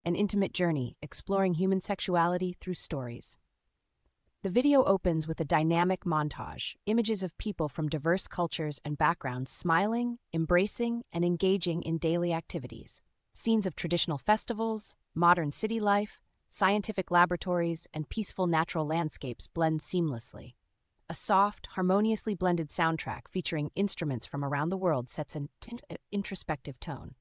an intimate journey exploring human sexuality through stories. The video opens with a dynamic montage, images of people from diverse cultures and backgrounds smiling, embracing, and engaging in daily activities. Scenes of traditional festivals, modern city life, scientific laboratories, and peaceful natural landscapes blend seamlessly. A soft, harmoniously blended soundtrack featuring instruments from around the world sets an introspective tone.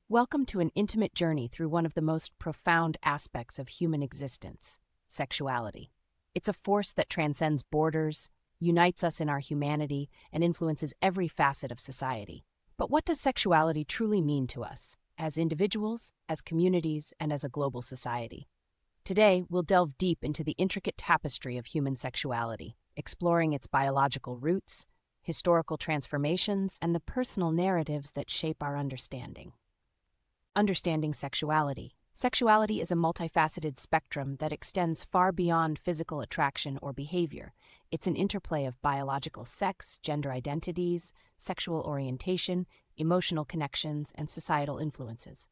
Welcome to an intimate journey through one of the most profound aspects of human existence, sexuality. It's a force that transcends borders, unites us in our humanity, and influences every facet of society. But what does sexuality truly mean to us, as individuals, as communities, and as a global society? Today, we'll delve deep into the intricate tapestry of human sexuality, exploring its biological roots, historical transformations, and the personal narratives that shape our understanding. Understanding sexuality. Sexuality is a multifaceted spectrum that extends far beyond physical attraction or behavior. It's an interplay of biological sex, gender identities, sexual orientation, emotional connections, and societal influences.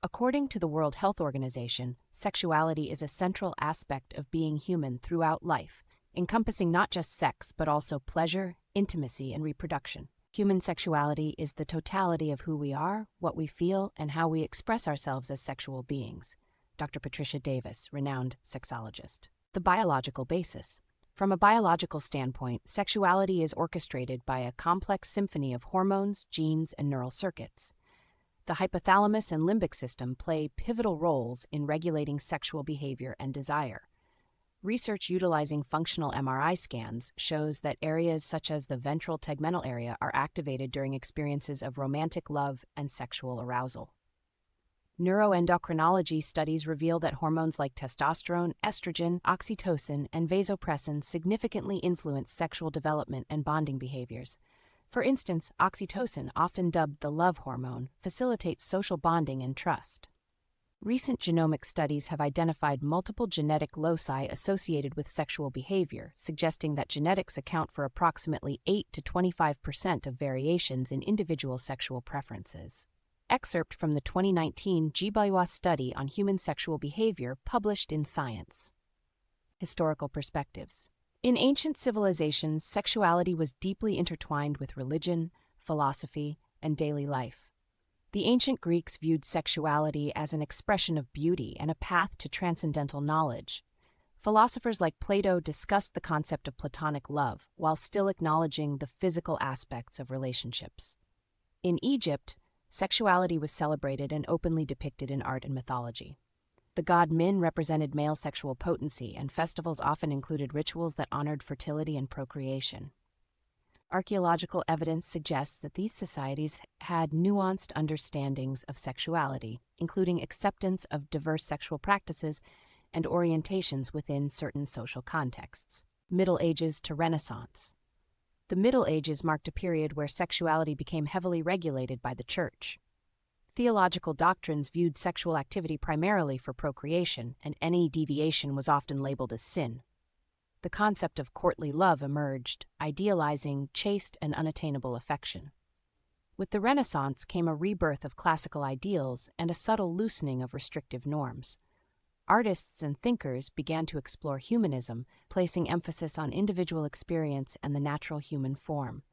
According to the World Health Organization, sexuality is a central aspect of being human throughout life, encompassing not just sex but also pleasure, intimacy, and reproduction. Human sexuality is the totality of who we are, what we feel, and how we express ourselves as sexual beings. Dr. Patricia Davis, renowned sexologist. The biological basis. From a biological standpoint, sexuality is orchestrated by a complex symphony of hormones, genes, and neural circuits. The hypothalamus and limbic system play pivotal roles in regulating sexual behavior and desire. Research utilizing functional MRI scans shows that areas such as the ventral tegmental area are activated during experiences of romantic love and sexual arousal. Neuroendocrinology studies reveal that hormones like testosterone, estrogen, oxytocin, and vasopressin significantly influence sexual development and bonding behaviors. For instance, oxytocin, often dubbed the love hormone, facilitates social bonding and trust. Recent genomic studies have identified multiple genetic loci associated with sexual behavior, suggesting that genetics account for approximately 8 to 25% of variations in individual sexual preferences. Excerpt from the 2019 GBAWA study on human sexual behavior published in Science. Historical perspectives. In ancient civilizations, sexuality was deeply intertwined with religion, philosophy, and daily life. The ancient Greeks viewed sexuality as an expression of beauty and a path to transcendental knowledge. Philosophers like Plato discussed the concept of platonic love while still acknowledging the physical aspects of relationships. In Egypt, sexuality was celebrated and openly depicted in art and mythology. The god Min represented male sexual potency, and festivals often included rituals that honored fertility and procreation. Archaeological evidence suggests that these societies had nuanced understandings of sexuality, including acceptance of diverse sexual practices and orientations within certain social contexts. Middle Ages to Renaissance. The Middle Ages marked a period where sexuality became heavily regulated by the Church. Theological doctrines viewed sexual activity primarily for procreation, and any deviation was often labeled as sin. The concept of courtly love emerged, idealizing chaste and unattainable affection. With the Renaissance came a rebirth of classical ideals and a subtle loosening of restrictive norms. Artists and thinkers began to explore humanism, placing emphasis on individual experience and the natural human form.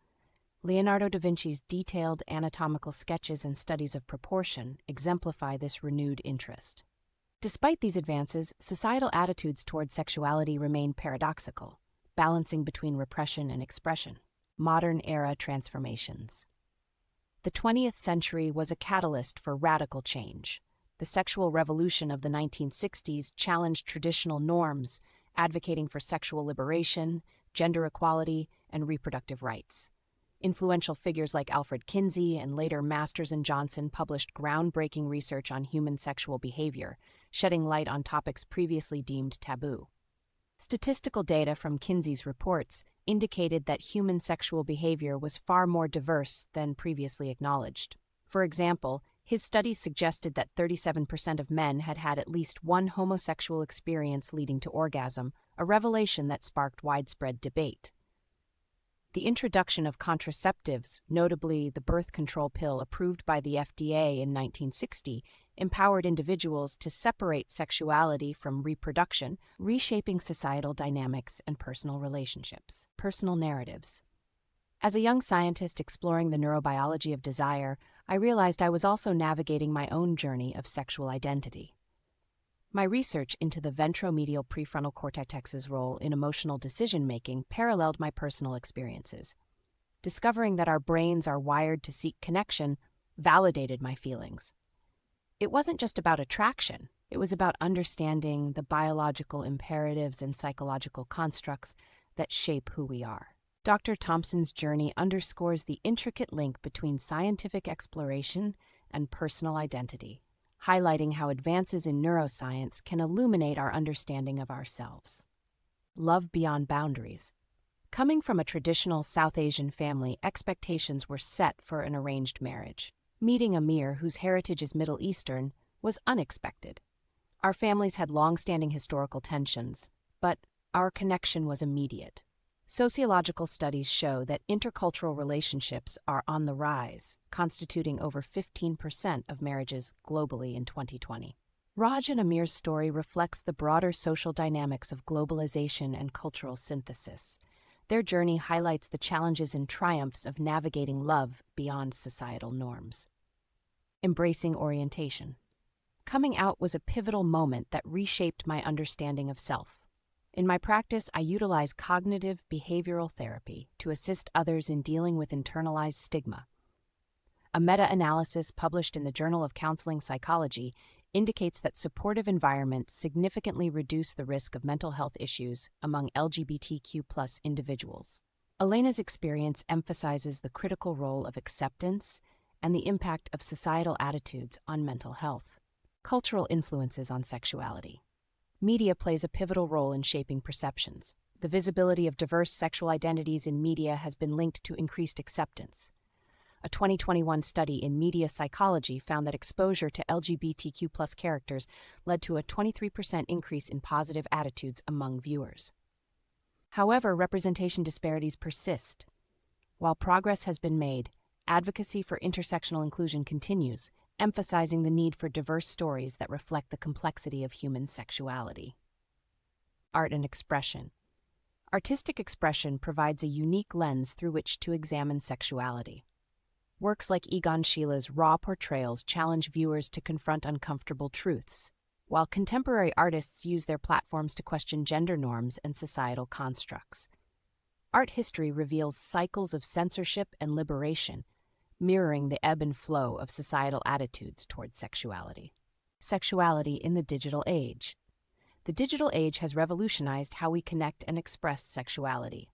Leonardo da Vinci's detailed anatomical sketches and studies of proportion exemplify this renewed interest. Despite these advances, societal attitudes toward sexuality remain paradoxical, balancing between repression and expression. Modern-era transformations. The 20th century was a catalyst for radical change. The sexual revolution of the 1960s challenged traditional norms, advocating for sexual liberation, gender equality, and reproductive rights. Influential figures like Alfred Kinsey and later Masters and Johnson published groundbreaking research on human sexual behavior, shedding light on topics previously deemed taboo. Statistical data from Kinsey's reports indicated that human sexual behavior was far more diverse than previously acknowledged. For example, his studies suggested that 37% of men had had at least one homosexual experience leading to orgasm, a revelation that sparked widespread debate. The introduction of contraceptives, notably the birth control pill approved by the FDA in 1960, empowered individuals to separate sexuality from reproduction, reshaping societal dynamics and personal relationships. Personal narratives. As a young scientist exploring the neurobiology of desire, I realized I was also navigating my own journey of sexual identity. My research into the ventromedial prefrontal cortex's role in emotional decision-making paralleled my personal experiences. Discovering that our brains are wired to seek connection validated my feelings. It wasn't just about attraction. It was about understanding the biological imperatives and psychological constructs that shape who we are. Dr. Thompson's journey underscores the intricate link between scientific exploration and personal identity, highlighting how advances in neuroscience can illuminate our understanding of ourselves. Love beyond boundaries. Coming from a traditional South Asian family, expectations were set for an arranged marriage. Meeting Amir, whose heritage is Middle Eastern, was unexpected. Our families had long-standing historical tensions, but our connection was immediate. Sociological studies show that intercultural relationships are on the rise, constituting over 15% of marriages globally in 2020. Raj and Amir's story reflects the broader social dynamics of globalization and cultural synthesis. Their journey highlights the challenges and triumphs of navigating love beyond societal norms. Embracing orientation. Coming out was a pivotal moment that reshaped my understanding of self. In my practice, I utilize cognitive behavioral therapy to assist others in dealing with internalized stigma. A meta-analysis published in the Journal of Counseling Psychology indicates that supportive environments significantly reduce the risk of mental health issues among LGBTQ+ individuals. Elena's experience emphasizes the critical role of acceptance and the impact of societal attitudes on mental health. Cultural influences on sexuality. Media plays a pivotal role in shaping perceptions. The visibility of diverse sexual identities in media has been linked to increased acceptance. A 2021 study in media psychology found that exposure to LGBTQ+ characters led to a 23% increase in positive attitudes among viewers. However, representation disparities persist. While progress has been made, advocacy for intersectional inclusion continues, emphasizing the need for diverse stories that reflect the complexity of human sexuality. Art and expression. Artistic expression provides a unique lens through which to examine sexuality. Works like Egon Schiella's raw portrayals challenge viewers to confront uncomfortable truths, while contemporary artists use their platforms to question gender norms and societal constructs. Art history reveals cycles of censorship and liberation, mirroring the ebb and flow of societal attitudes toward sexuality. Sexuality in the digital age. The digital age has revolutionized how we connect and express sexuality.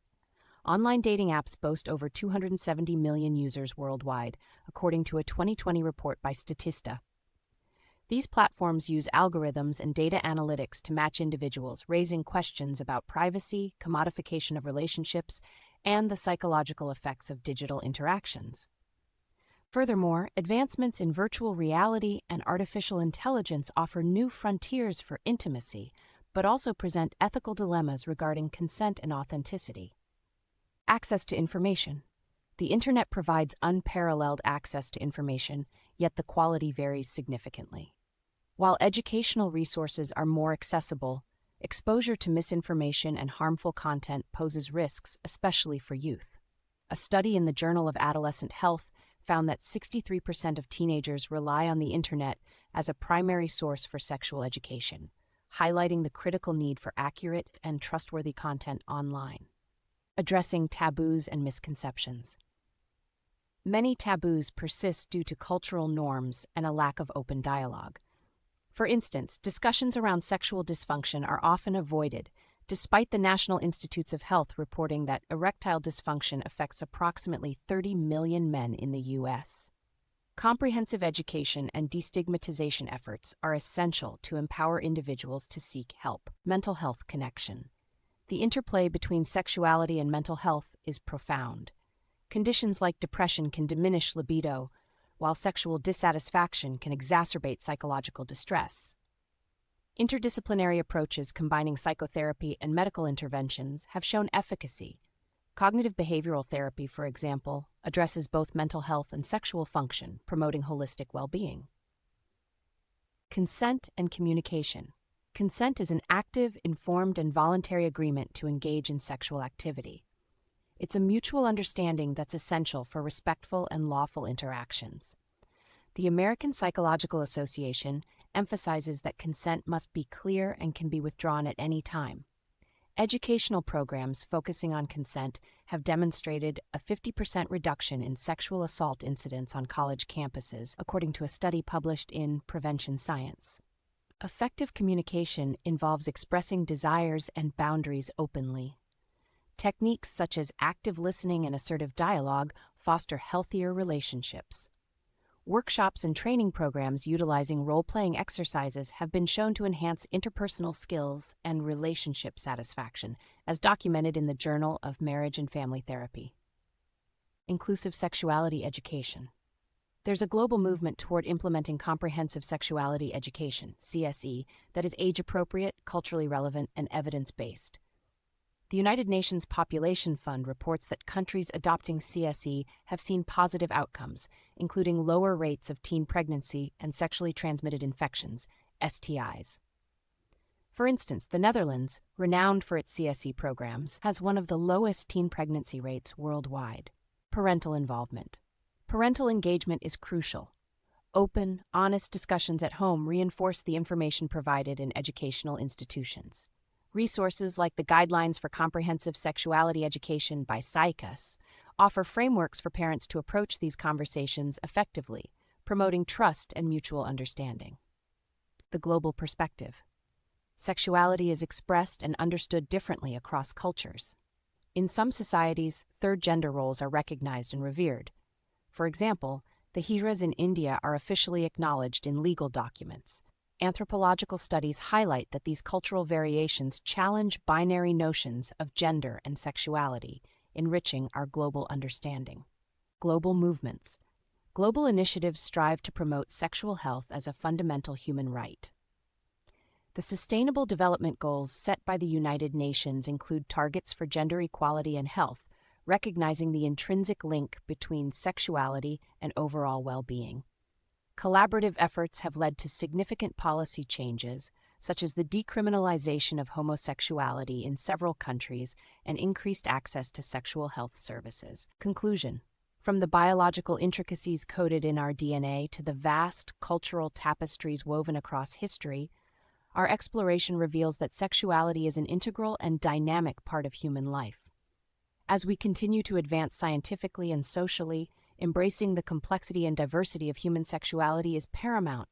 Online dating apps boast over 270 million users worldwide, according to a 2020 report by Statista. These platforms use algorithms and data analytics to match individuals, raising questions about privacy, commodification of relationships, and the psychological effects of digital interactions. Furthermore, advancements in virtual reality and artificial intelligence offer new frontiers for intimacy, but also present ethical dilemmas regarding consent and authenticity. Access to information. The Internet provides unparalleled access to information, yet the quality varies significantly. While educational resources are more accessible, exposure to misinformation and harmful content poses risks, especially for youth. A study in the Journal of Adolescent Health found that 63% of teenagers rely on the Internet as a primary source for sexual education, highlighting the critical need for accurate and trustworthy content online. Addressing taboos and misconceptions. Many taboos persist due to cultural norms and a lack of open dialogue. For instance, discussions around sexual dysfunction are often avoided, despite the National Institutes of Health reporting that erectile dysfunction affects approximately 30 million men in the U.S. Comprehensive education and destigmatization efforts are essential to empower individuals to seek help. Mental health connection. The interplay between sexuality and mental health is profound. Conditions like depression can diminish libido, while sexual dissatisfaction can exacerbate psychological distress. Interdisciplinary approaches combining psychotherapy and medical interventions have shown efficacy. Cognitive behavioral therapy, for example, addresses both mental health and sexual function, promoting holistic well-being. Consent and communication. Consent is an active, informed, and voluntary agreement to engage in sexual activity. It's a mutual understanding that's essential for respectful and lawful interactions. The American Psychological Association emphasizes that consent must be clear and can be withdrawn at any time. Educational programs focusing on consent have demonstrated a 50% reduction in sexual assault incidents on college campuses, according to a study published in Prevention Science. Effective communication involves expressing desires and boundaries openly. Techniques such as active listening and assertive dialogue foster healthier relationships. Workshops and training programs utilizing role-playing exercises have been shown to enhance interpersonal skills and relationship satisfaction, as documented in the Journal of Marriage and Family Therapy. Inclusive sexuality education. There's a global movement toward implementing comprehensive sexuality education, CSE, that is age-appropriate, culturally relevant, and evidence-based. The United Nations Population Fund reports that countries adopting CSE have seen positive outcomes, including lower rates of teen pregnancy and sexually transmitted infections, STIs. For instance, the Netherlands, renowned for its CSE programs, has one of the lowest teen pregnancy rates worldwide. Parental involvement. Parental engagement is crucial. Open, honest discussions at home reinforce the information provided in educational institutions. Resources like the Guidelines for Comprehensive Sexuality Education by PsyCUS offer frameworks for parents to approach these conversations effectively, promoting trust and mutual understanding. The global perspective. Sexuality is expressed and understood differently across cultures. In some societies, third gender roles are recognized and revered. For example, the Hijras in India are officially acknowledged in legal documents. Anthropological studies highlight that these cultural variations challenge binary notions of gender and sexuality, enriching our global understanding. Global movements. Global initiatives strive to promote sexual health as a fundamental human right. The Sustainable Development Goals set by the United Nations include targets for gender equality and health, recognizing the intrinsic link between sexuality and overall well-being. Collaborative efforts have led to significant policy changes, such as the decriminalization of homosexuality in several countries and increased access to sexual health services. Conclusion. From the biological intricacies coded in our DNA to the vast cultural tapestries woven across history, our exploration reveals that sexuality is an integral and dynamic part of human life. As we continue to advance scientifically and socially, embracing the complexity and diversity of human sexuality is paramount.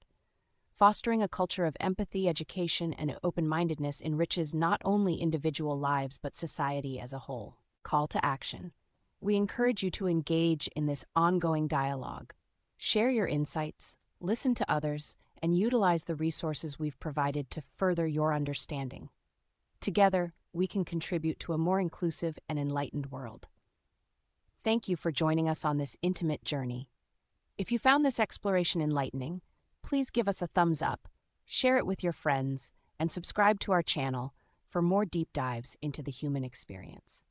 Fostering a culture of empathy, education, and open-mindedness enriches not only individual lives but society as a whole. Call to action. We encourage you to engage in this ongoing dialogue. Share your insights, listen to others, and utilize the resources we've provided to further your understanding. Together, we can contribute to a more inclusive and enlightened world. Thank you for joining us on this intimate journey. If you found this exploration enlightening, please give us a thumbs up, share it with your friends, and subscribe to our channel for more deep dives into the human experience.